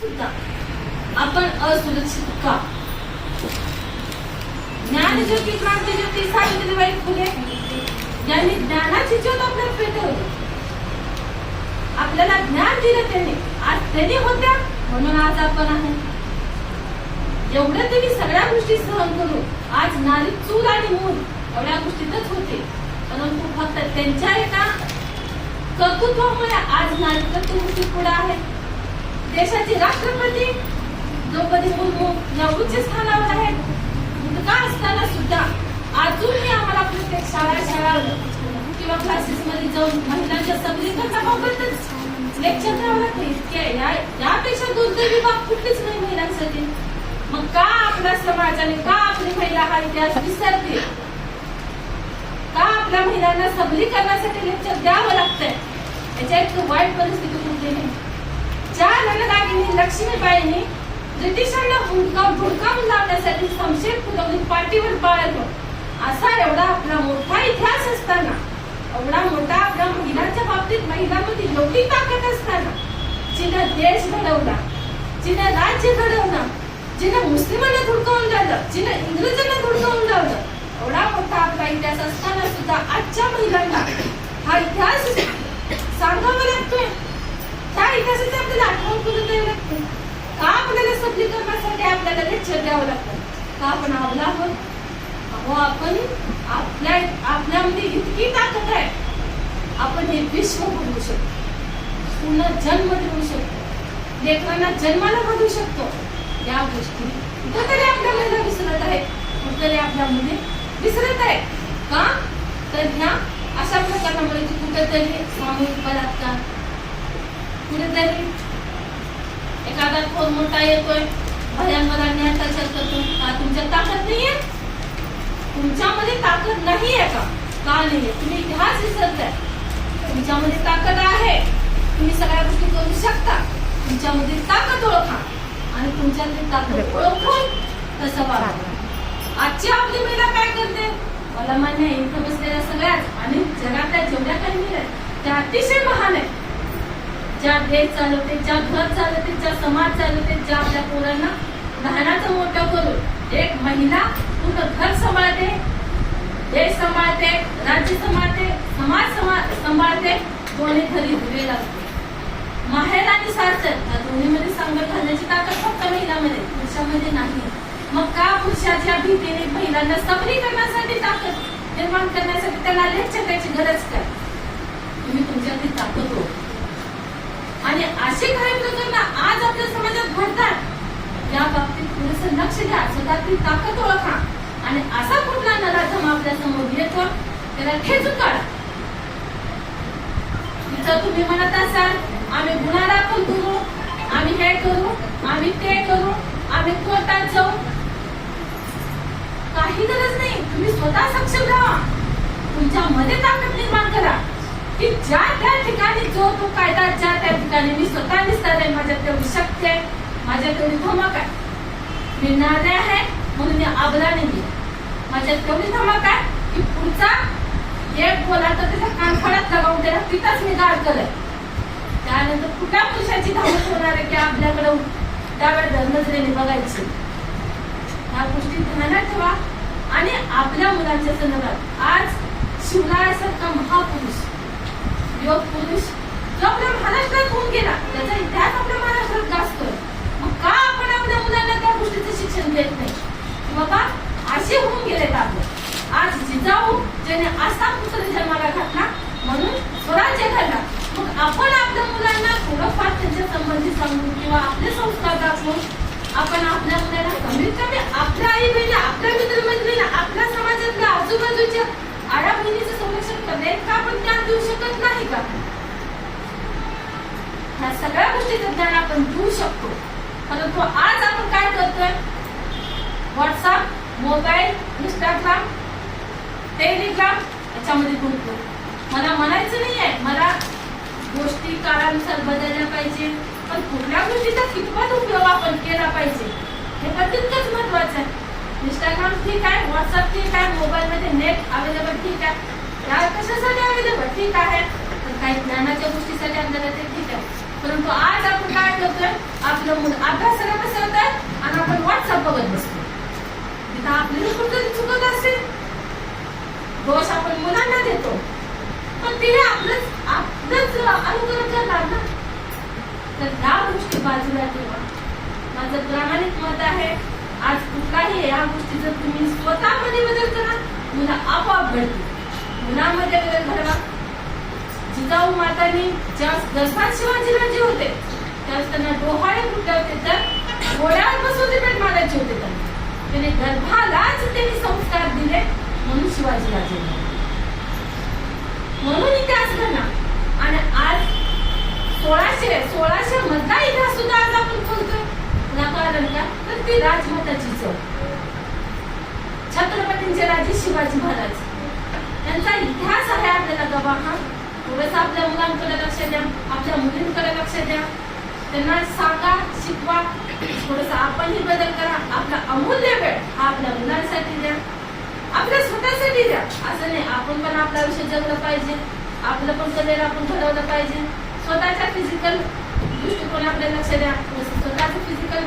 सुद्धा आपण असुरक्षित का? ज्ञानज्योती क्रांतिज्योती सावित्रीबाई फुले यांनी ज्ञानाची ज्योत आपल्याला पेटवली, आपल्याला ज्ञान दिलं त्यांनी. आज त्यांनी होत्या म्हणून आज आपण आहे. एवढं त्यांनी सगळ्या गोष्टी सहन करून आज नारी चूल आणि मूल एवढ्या गोष्टीतच होते. परंतु फक्त त्यांच्या एका कर्तृत्वामुळे आज नारी प्रत्येक गोष्टी पुढे आहे. देशाचे राष्ट्रपती द्रौपदी मुर्मू या उच्च स्थानावर आहेत. मुलगा असताना सुद्धा अजूनही आम्हाला प्रत्येक शाळा किंवा क्लासेस मध्ये जाऊन महिलांच्या सबलीकरणाबाबतच लेक्चर द्यावं लागते. यापेक्षा दुर्दैवी बाब कुठलीच नाही महिलांसाठी. मग का आपल्या समाजाने, का आपली महिला हा इतिहास विसरते? का आपल्या महिलांना सबलीकरणासाठी लेक्चर द्यावं लागतंय? याच्या एक वाईट परिस्थिती कुठली नाही. ज्या रणरागिणी लक्ष्मीबाईंनी ब्रिटिशांना हुडकावून लावण्यासाठी शमशेर फुलवली पाठीवर बाळगलं, असा एवढा आपला मोठा इतिहास असताना, एवढा मोठा आपल्या महिलांच्या बाबतीत महिलांमध्ये एवढी ताकद असताना, जिनं देश घडवला, जिनं राज्य घडवलं, जिनं मुस्लिमांना धुडकावून लावलं, जिनं इंग्रजांना धुडकावून लावलं, एवढा मोठा आपला इतिहास असताना सुद्धा आजच्या महिलांना हा इतिहास सांगावा लागतोय. त्या इतिहासाची आपल्याला आठवण करून द्यावी लागते. का आपल्याला सबलीकरणासाठी आपल्याला लेक्चर द्यावं लागतं? का आपण आवला आहोत? अहो, आपण आपल्यामध्ये इतकी ताकद आहे, आपण हे विश्व घडवू शकतो, पुन्हा जन्म देऊ शकतो, लेकरांना जन्माला घडवू शकतो. या गोष्टी कुठेतरी आपल्या महिला विसरत आहेत, कुठेतरी आपल्या मुली विसरत आहेत. का तर ह्या अशा प्रकारामुळे कुठेतरी सामूहिक बलात्कार, कुठेतरी एखादा फोन मोठा येतोय, भयांवर अन्याय अत्याचार करतो. का तुमच्यात ताकद नाहीये? तुमच्यामध्ये ताकद नाहीये का? का नाहीये? तुम्ही इतिहास विसरताय. तुमच्यामध्ये ताकद आहे, तुम्ही सगळ्या गोष्टी करू शकता. तुमच्यामध्ये ताकद ओळखा आणि तुमच्यातली ताकद ओळखून तसं वागा. आजची आपली महिला काय करते? मला मान्य आहे, इथं बसलेल्या सगळ्याच आणि जगातल्या जेवढ्या काही महिला आहेत त्या अतिशय महान आहेत. ज्या देश चालवते, ज्या घर चालवते, ज्या समाज चालवते, ज्या आपल्या पोरांना लहानाचं मोठं करून एक महिला पूर्ण घर सांभाळते, देश सांभाळते, राज्य सांभाळते, समाज सांभाळते, दोन्ही घरी दिवे लागते. माहेर आणि सासर या दोन्हीमध्ये सांगड घालण्याची ताकद फक्त महिलांमध्ये, पुरुषामध्ये नाही. मग का पुरुषाच्या भीतीने महिलांना सबलीकरणासाठी ताकद निर्माण करण्यासाठी त्यांना लेक्चर द्यायची गरज काय? तुम्ही तुमच्यातली ताकद हो. आणि असे काही प्रकरण आज आपल्या समाजात घडतात, या बाबतीत थोडंसं लक्ष द्या, स्वतःची ताकद ओळखा आणि असा कुठला नराधम आपल्या समोर येतो त्याला ठेचून काढा. तिथं तुम्ही म्हणत असाल आम्ही गुन्हा दाखल करू, आम्ही हे करू, आम्ही ते करू, आम्ही कोर्टात जाऊ, काही गरज नाही. तुम्ही स्वतः सक्षम राहा, तुमच्यामध्ये ताकद निर्माण करा की ज्या त्या ठिकाणी जो तो कायदा, ज्या त्या ठिकाणी मी स्वतः निस्तार आहे, माझ्यात तेवढी शक्ती आहे, माझ्यात तेवढी धमक आहे, मी नाऱ्या आहे म्हणून मी आबला नाही, माझ्यात तेवढी धमक आहे की पुढचा एक बोला तर त्याच्या कानफडात लगावून त्याला तिथंच मी गाड करेल. त्यानंतर कुठल्या पुरुषाची धावत होणार आहे की आपल्याकडे त्यावेळेस नजरेने बघायची. ह्या गोष्टी ध्यानात ठेवा. आणि आपल्या मुलांच्या संदर्भात आज शिवरायासारखा महापुरुष, योग पुरुष जो आपल्या महाराष्ट्रात होऊन गेला, त्याचा इतिहास आपल्या महाराष्ट्रात गाजतोय. मग का आपण आपल्या मुलांना त्या गोष्टीचं शिक्षण देत नाही? बाबा असे होऊन गेलेत आपले. आज जिजाऊ ज्याने असा पुत्र जन्माला घातला म्हणून स्वराज्य घडला. मग आपण आपल्या मुलांना थोडंफार त्यांच्या संबंधित सांगून किंवा आपले संस्कार दाखवून आपण आपल्या मुलांना कमीत कमी आपल्या आई बहिणी, आपल्या मित्रमैत्रिणी, आपल्या समाजातल्या आजूबाजूच्या आया बहिणीचं संरक्षण करण्यात का आपण ज्ञान देऊ शकत नाही का? ह्या सगळ्या गोष्टीचं ज्ञान आपण देऊ शकतो. परंतु आज आपण काय करतोय? व्हॉट्सअप, मोबाईल, इंस्टाग्राम, टेलिग्राम याच्यामध्ये गुंतलो. मला म्हणायचं नाहीये, मला गोष्टी काळानुसार बदलल्या पाहिजे, पण कुठल्या गोष्टीचा कितपत उपयोग आपण केला पाहिजे हे पण तितकंच महत्वाचं आहे. इंस्टाग्राम ठीक आहे, व्हॉट्सअप ठीक आहे, मोबाईल मध्ये नेट अवेलेबल ठीक आहे, या कशासाठी अवेलेबल ठीक आहे, तर काही ज्ञानाच्या गोष्टीसाठी आपल्याला ते ठीक आहे. परंतु आज आपण काय करतोय, आपलं मुलं अभ्यासाला बसवतोय आणि आपण व्हॉट्सअप बघत बसतो. तिथं आपली कुठेतरी चुकत असेल, दोष आपण मुलांना देतो, पण तिने आपलंच अनुकरण करणार ना. तर ह्या गोष्टी बाजूला ठेवा. माझं प्रामाणिक मत आहे, आज कुठलाही या गोष्टी जर तुम्ही स्वतःमध्ये बदल करा, मुलं आपोआप घडतील. मुलामध्ये बदल घडवा. जिजाऊ मातांनी ज्या गर्भात शिवाजीराजे होते त्यावेळेस त्यांना डोहाळे कुठले होते, तर घोड्यावर बसून ते पेट मारायचे होते. त्याने गर्भालाच त्यांनी संस्कार दिले, म्हणून शिवाजीराजे म्हणून इतिहास घडला. आणि आज 1600 मधला इतिहास सुद्धा आज आपण बोलतोय. कारण का, तर ती राजमाताची चव, छत्रपतींचे राजे शिवाजी महाराज यांचा इतिहास आहे आपल्याला गवा. हा थोडंसं आपल्या मुलांकडे लक्ष द्या, आपल्या मुलींकडे लक्ष द्या, त्यांना सांगा, शिकवा. थोडंसं आपणही बदल करा. आपला अमूल्य वेळ हा आपल्या मुलांसाठी द्या, आपल्या स्वतःसाठी द्या. असं नाही आपण पण आपलं आयुष्य जगलं पाहिजे, आपलं पण करिअर आपण घडवलं पाहिजे. स्वतःच्या फिजिकल दृष्टिकोन आपल्याला लक्ष द्या, स्वतःचं फिजिकल